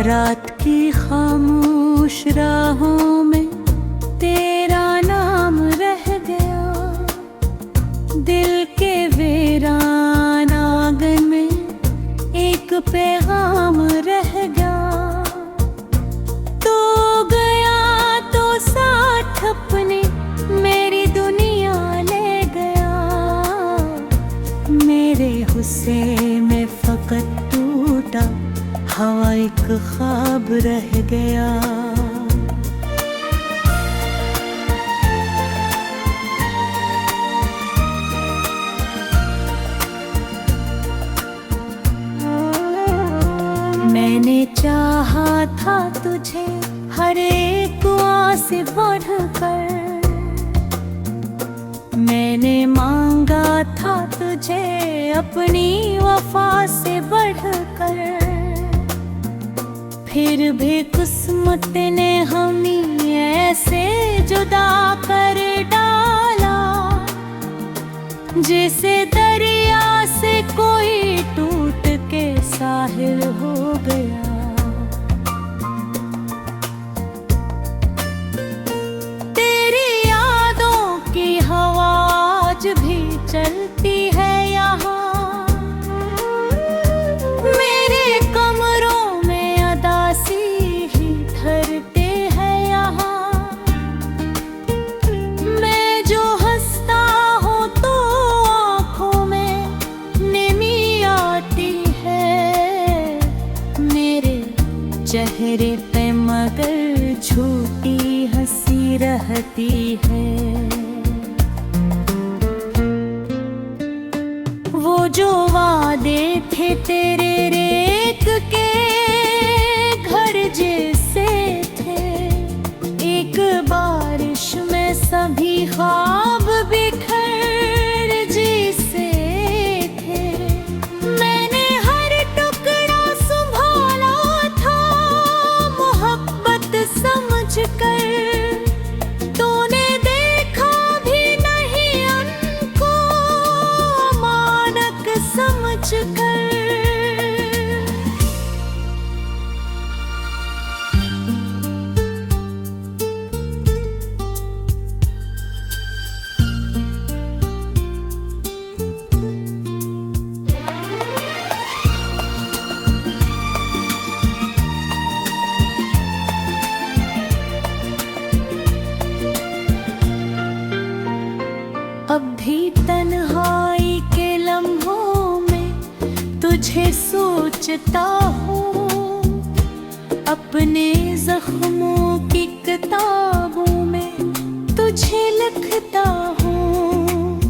रात की खामोश राहों में तेरा नाम रह गया, दिल के वीरान आंगन में एक पैगाम रह गया। तो गया तो साथ अपने मेरी दुनिया ले गया, मेरे गुस्से में फकत टूटा हवा एक ख्वाब रह गया। मैंने चाहा था तुझे हर एक दुआ से बढ़कर, मैंने मांगा था तुझे अपनी वफा से बढ़कर, फिर भी किस्मत ने हमें ऐसे जुदा कर डाला, जैसे दरिया से कोई टूट के साहिल हो गया। तेरी यादों की हवा आज भी चलती है यहाँ, चेहरे पे मगर झूठी हंसी रहती है। वो जो वादे थे तेरे रेत के घर जैसे थे, एक बारिश में सभी ख्वाब बिखर जैसे थे। मैंने हर टुकड़ा संभाला था मोहब्बत समझकर, तूने देखा भी नहीं उनको अमानत समझकर। अब भी तन्हाई के लम्हों में तुझे सोचता हूँ, अपने जख्मों की किताबों में तुझे लिखता हूँ।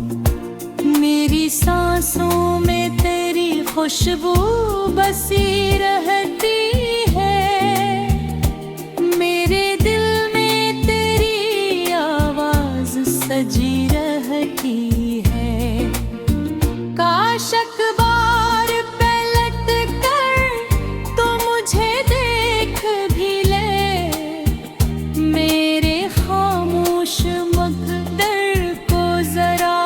मेरी सांसों में तेरी खुशबू बसी रहती है, मेरे दिल में तेरी आवाज सजी रहती है। काश अखबार पे लट कर तो मुझे देख भी ले, मेरे खामोश मकदर को जरा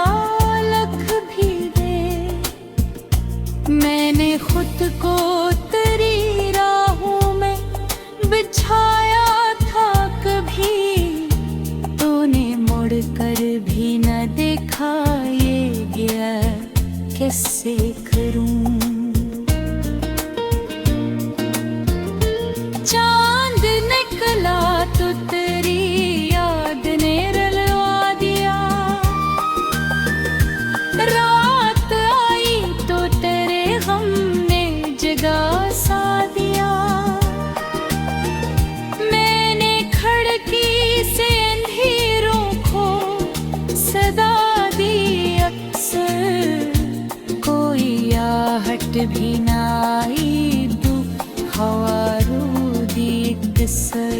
लख भी दे। मैंने खुद को तेरी राहों में बिछाया था कभी, तूने मुड़ कर भी न देखा, ये गया कैसे करूं। चांद निकला तो तेरी याद ने रलवा दिया, रात आई तो तेरे गम ने जगा सा दिया। मैंने खिड़की से अंधेरों को सदा दी अक्सर, कोई आहट भी ना आई, दुख हवारू दी कसर।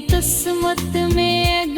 किस्मत में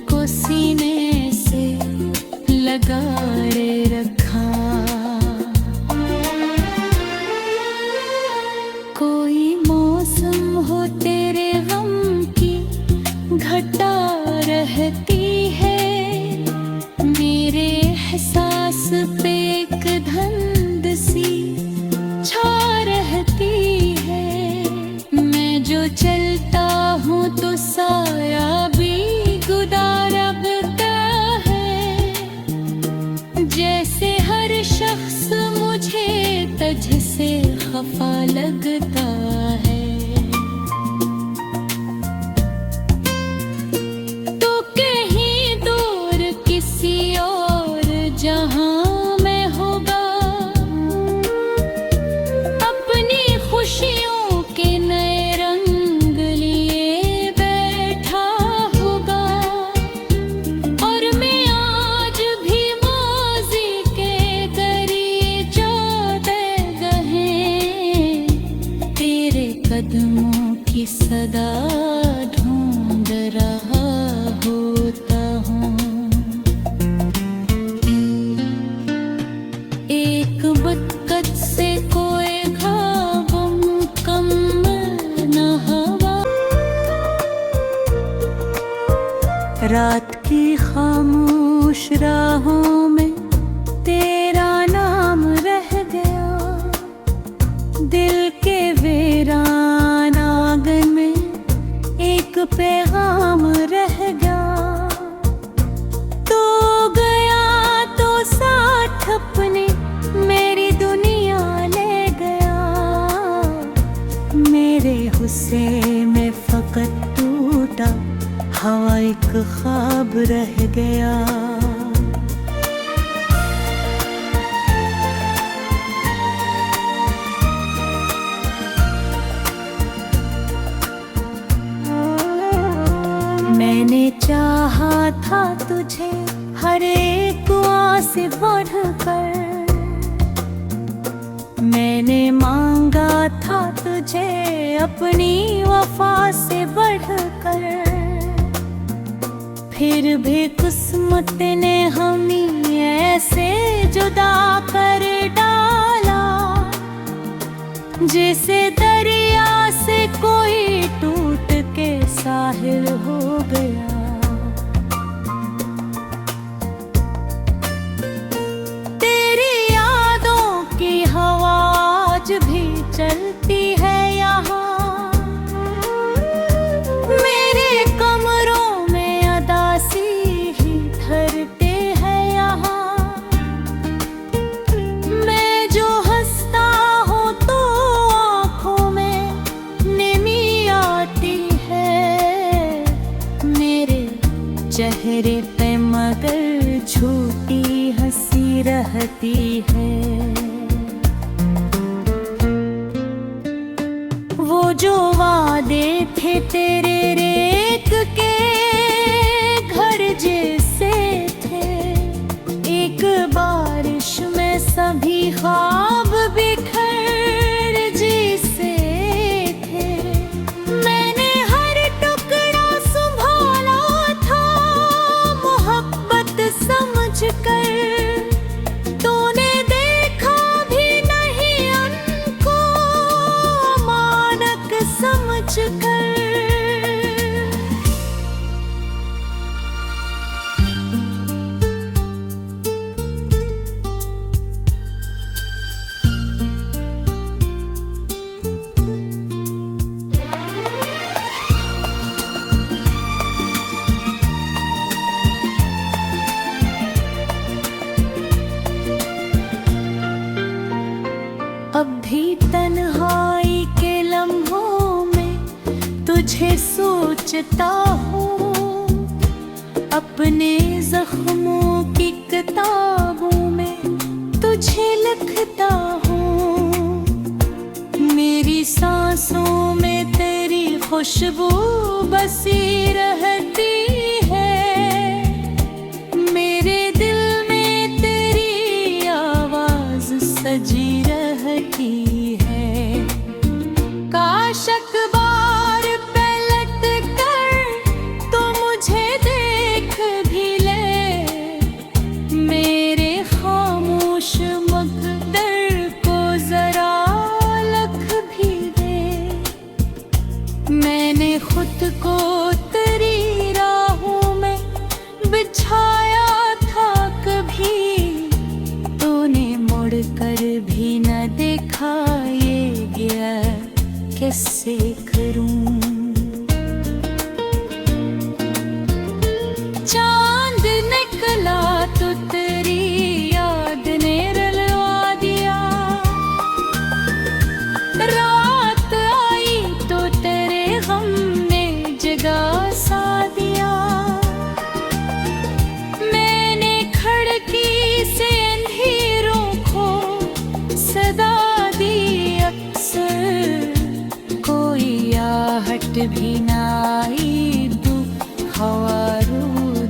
को सीने से लगाए रखा। कोई मौसम हो तेरे गम की घटा रहती है, मेरे एहसास पे एक धुंध सी छा रहती है। मैं जो चलता हूँ तो साया भी गुदारता है, जैसे हर शख्स मुझे तुझसे खफा लगता है। तो कहीं दूर किसी और जहां मैं होगा, अपनी खुशियों के नए रंग लिए बैठा होगा। और मैं आज भी माज़ी के दरीचा गहे तेरे कदमों की सदा ढूंढ रहा होता हूँ। एक बदकत से कोई ख्वाब मुकम्मल न हुआ। रात की खामोश राहों में तेरा नाम रह गया, दिल के वीरान आंगन में एक पैगाम रह गया। तो गया तो साथ अपने मेरी दुनिया ले गया, मेरे गुस्से में फकत टूटा हवा एक ख्वाब रह गया। मैंने चाहा था तुझे हर एक दुआ से बढ़कर, मैंने मांगा था तुझे अपनी वफा से बढ़कर। फिर भी किस्मत ने हमें ऐसे जुदा कर डाला, जैसे दरिया से कोई टूट के साहिल हो गया। तेरी यादों की हवा आज भी चलती है यहाँ, मेरे कमरों में अदासी ही ठहरते हैं यहाँ। मैं जो हंसता हूँ तो आँखों में नमी आती है, मेरे चेहरे पे मगर झूठी हंसी रहती है। वो जो वादे थे तेरे रेत के घर जैसे थे, एक बारिश में सभी ख्वाब बिखर जैसे थे। मैंने हर टुकड़ा संभाला था मोहब्बत समझकर, तूने देखा भी नहीं उनको अमानत समझकर। अब भी तन्हाई के लम्हों में तुझे सोचता हूँ, अपने जख्मों की किताबों में तुझे लिखता हूँ। मेरी सांसों में तेरी खुशबू बसी रहती है, मेरे दिल में तेरी आवाज सजी रहती है। काश अखबार पलट कर तो मुझे देख चांद निकला तो तेरी याद ने रलवा दिया, रात आई तो तेरे गम ने जगा सा दिया। मैंने खिड़की से अंधेरों को सदा दी अक्सर, कोई आहट भी ना आई दुख हवारू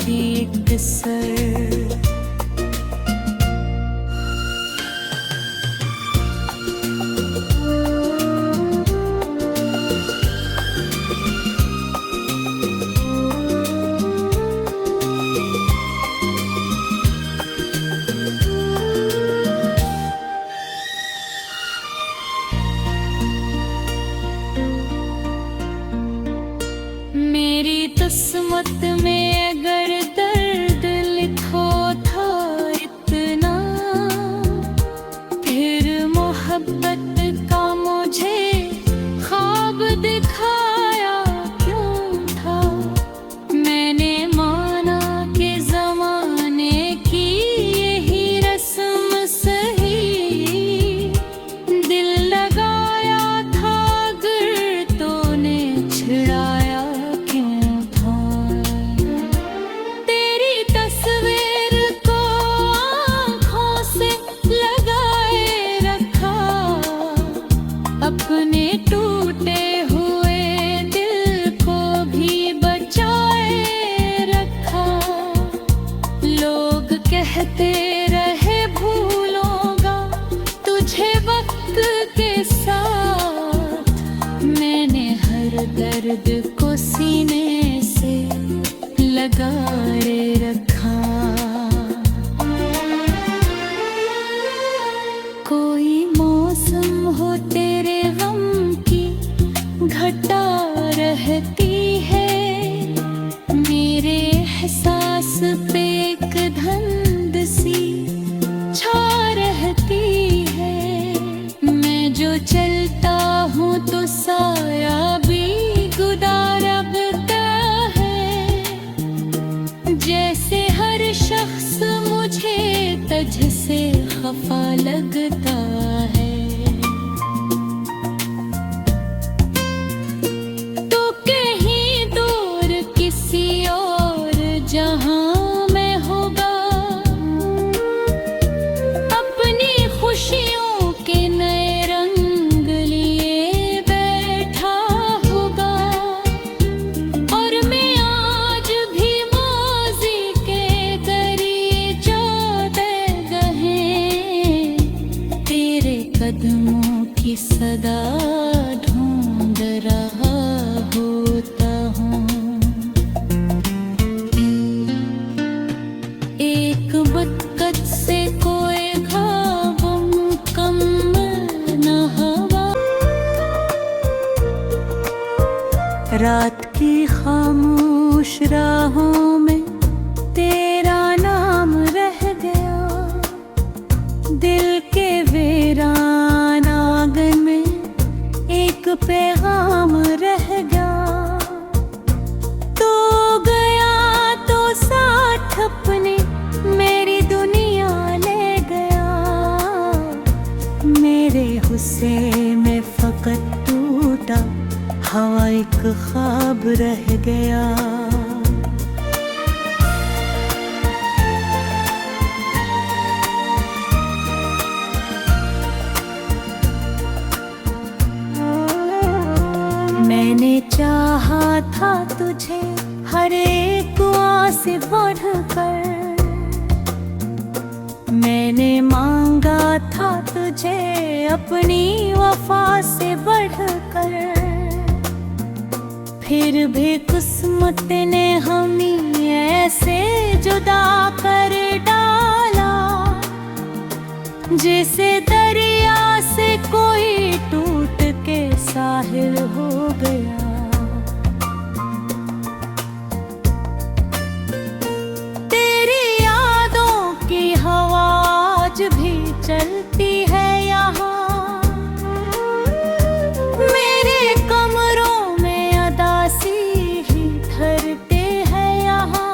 दी कसर। मेरी किस्मत में अगर दर्द लिखो था इतना, फिर मोहब्बत का मुझे ख्वाब दिखाया क्यों था। मैंने माना कि ज़माने की यही रस्म सही, दिल लगाया था अगर तूने छिड़ाया क्यों था। तेरी तस्वीर को आँखों से लगाए रखा, अपने टूटे हुए दिल को भी बचाए रखा। लोग कहते रहे भूलूंगा तुझे वक्त के साथ, मैंने हर दर्द को सीने से लगाए रखा। कोई मौसम हो तेरे गम की घटा रहती है, मेरे एहसास पे एक धुंध सी छा रहती है। मैं जो चलता हूँ तो साया भी गुदारता है, जैसे हर शख्स मुझे तुझ से खफा लगता है। तो कहीं दूर किसी और जहां में होगा, अपनी खुशियों के नए रंग लिए बैठा होगा। और मैं आज भी माज़ी के दरीचों गहे, तेरे कदमों की सदा ढूंढ रहा होता हूँ। एक बदकत से कोई ख्वाब मुकम्मल न हुआ, रात की खामोश राहों में तेरा नाम रह गया, दिल के वीरान आंगन में एक पैगाम रह गया। तो गया तो साथ अपने मेरी दुनिया ले गया, मेरे गुस्से में फकत टूटा हवा एक ख्वाब रह गया। मैंने चाहा था तुझे हर एक दुआ से बढ़कर, मैंने मांगा था तुझे अपनी वफा से बढ़कर। फिर भी किस्मत ने हमें ऐसे जुदा कर डाला, जैसे दरिया से कोई टूट के साहिल हो गया। तेरी यादों की हवा आज भी चलती है यहाँ, मेरे कमरों में अदासी ही ठहरते हैं यहाँ।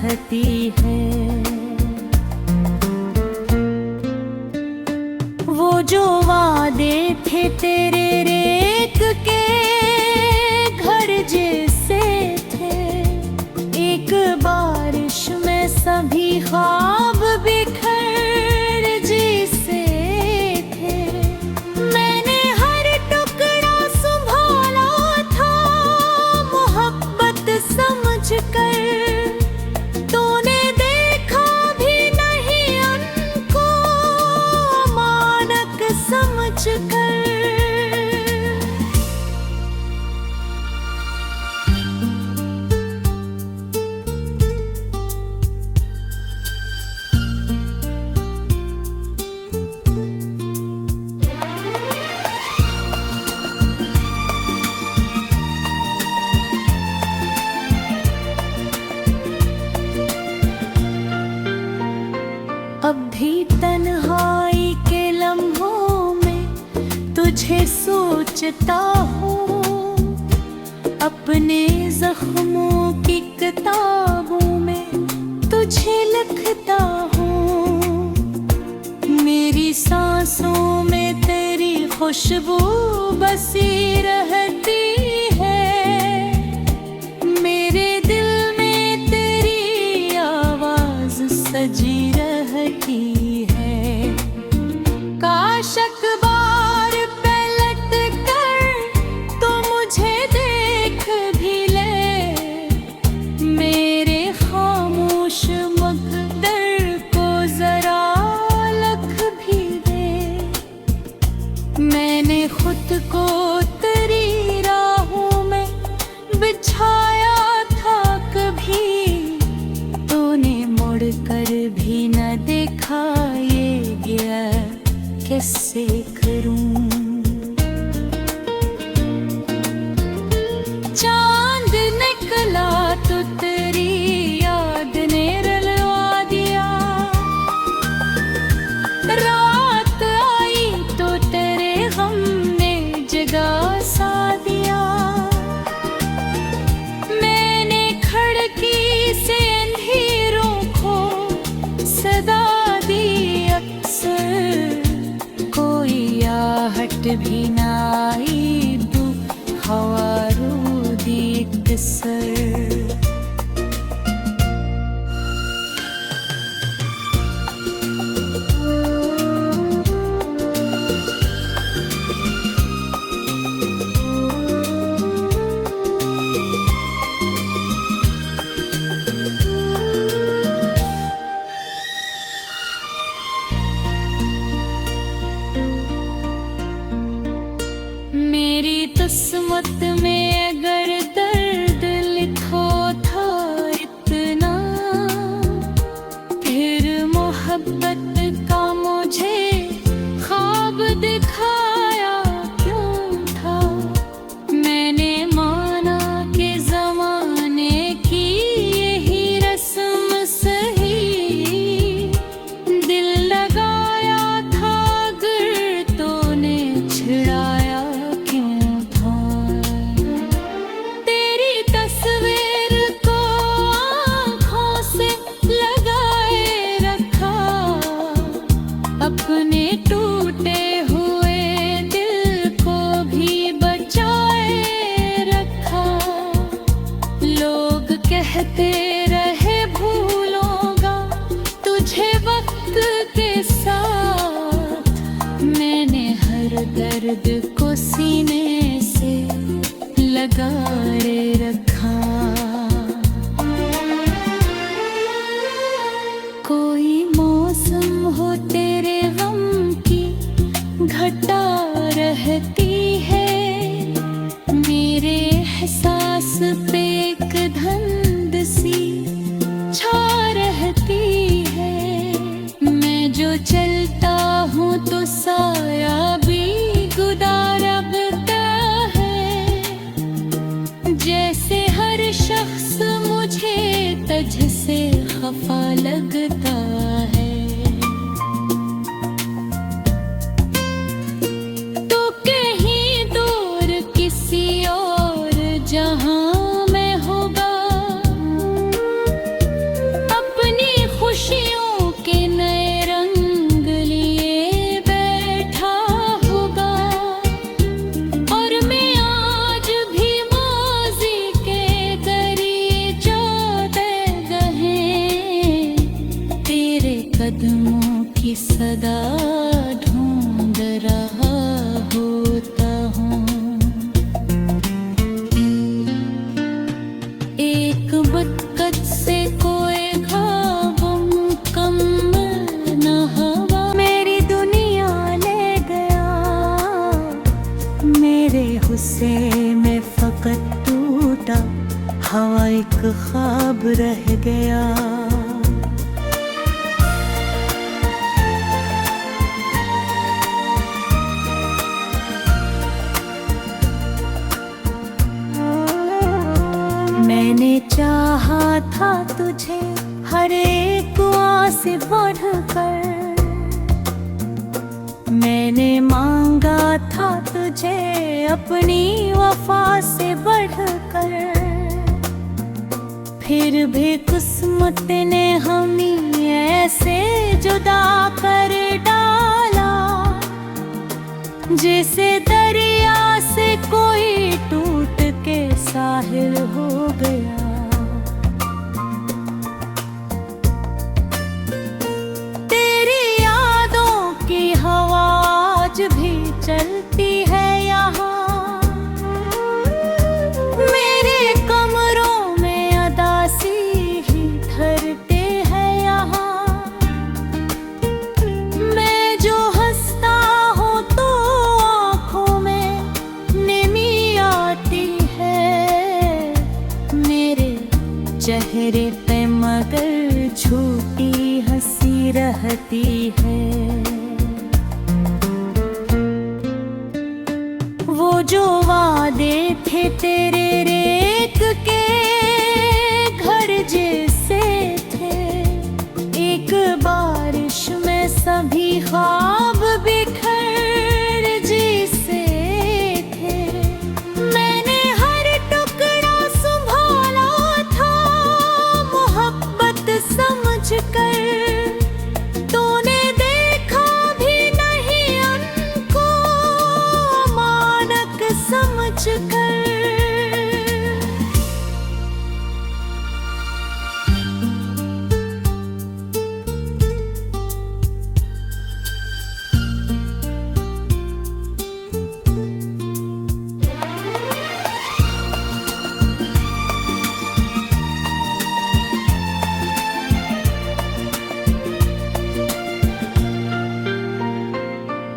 रहती है। वो जो वादे थे तेरे रेत के घर जैसे थे, एक बारिश में सभी ख्वाब बिखर जैसे थे। मैंने हर टुकड़ा संभाला था मोहब्बत समझकर, तूने देखा भी नहीं उनको मानक समझकर। अब भी तन्हाई के लम्हों में तुझे सोचता हूँ, अपने जख्मों की किताबों में तुझे लिखता हूँ। मेरी सांसों में तेरी खुशबू बसी रहती है, मेरे दिल में तेरी आवाज सजी रहती है। काश अखबार पे लट कर तो मुझे देख भी ले, मेरे खामोश मकदर को जरा लख भी दे। मैंने खुद को तेरी राहों में बिछाया था कभी, तूने मुड़ कर भी न देखा, ये गया कैसे करूं। चांद निकला तो तेरी याद ने रलवा दिया, रात आई तो तेरे गम ने जगा सा दिया। मैंने खिड़की से अंधेरों को सदा दी अक्सर, कोई आहट भी ना आई दू हवारू दी कसर। मेरी किस्मत में अगर दर्द लिखो था इतना, फिर मोहब्बत का मुझे ख्वाब दिखाया क्यों था। मैंने माना कि ज़माने की यही रस्म सही, दिल लगाया था अगर तूने छिड़ाया क्यों था। तेरी तस्वीर को आँखों से लगाए रखा, अपने टूटे हुए दिल को भी बचाए रखा। लोग कहते रहे भूलूंगा तुझे वक्त के साथ, मैंने हर दर्द को सीने से लगाए रखा। कोई मौसम हो तेरे गम की घटा रहती है, मेरे एहसास पे एक धुंध सी छा रहती है। मैं जो चलता हूँ तो साया भी गुदारबता है, जैसे हर शख्स मुझे तुझ से खफा लगता है। तो कहीं दूर किसी और जहां में होगा, कदमों की सदा ढूंढ रहा होता हूँ। एक बदकत से कोई ख्वाब मुकम्मल न हवा मेरी दुनिया ले गया। मेरे हुस्से में फकत टूटा हवा एक ख्वाब रह गया। मैंने चाहा था तुझे हर एक दुआ से बढ़कर, मैंने मांगा था तुझे अपनी वफा से बढ़कर। फिर भी किस्मत ने हमें ऐसे जुदा कर डाला, जैसे दरिया से कोई टूट के साहिल हो गया। तेरी यादों की हवा आज भी चलती है यहाँ, मेरे कमरों में अदासी ही ठहरते हैं यहाँ। मैं जो हंसता हूँ तो आँखों में नमी आती है, मेरे चेहरे पे मगर झूठी हंसी रहती है। वो जो वादे थे तेरे रेत के घर जैसे थे, एक बारिश में सभी ख्वाब बिखर जैसे थे। मैंने हर टुकड़ा संभाला था मोहब्बत समझकर, तूने देखा भी नहीं उनको मानक समझकर।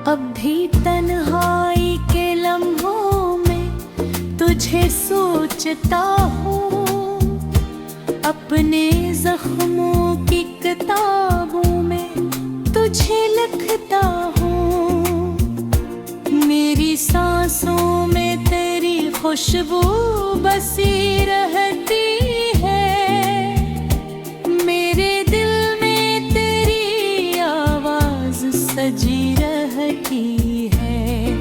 अब भी तन्हाई के लम्हों में तुझे सोचता हूँ, अपने जख्मों की किताबों में तुझे लिखता हूँ। मेरी सांसों में तेरी खुशबू बसी रहती है, मेरे दिल में तेरी आवाज सजी रहती है।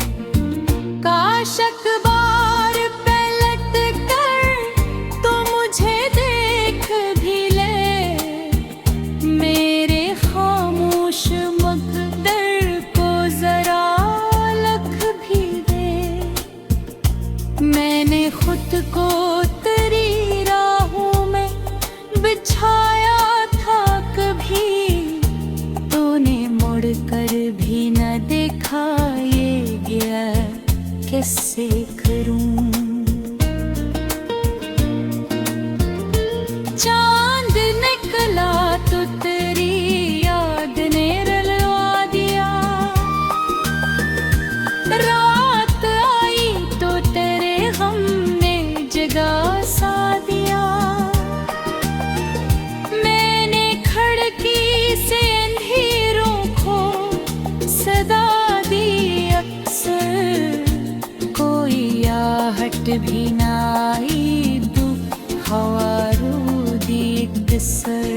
काश अखबार पे लट कर तो मुझे देख भी ले, मेरे खामोश मकदर को जरा लख भी दे। मैंने खुद को तेरी राहों में बिछाया था कभी, तूने मुड़ कर भी न देखा, ये गया कैसे करूं। चांद निकला तो तेरी याद ने रलवा दिया, रात आई तो तेरे गम ने जगा सा दिया। मैंने खिड़की से अंधेरों को सदा दी अक्सर, कोई आहट भी ना आई, दुख हवा रू दी सर।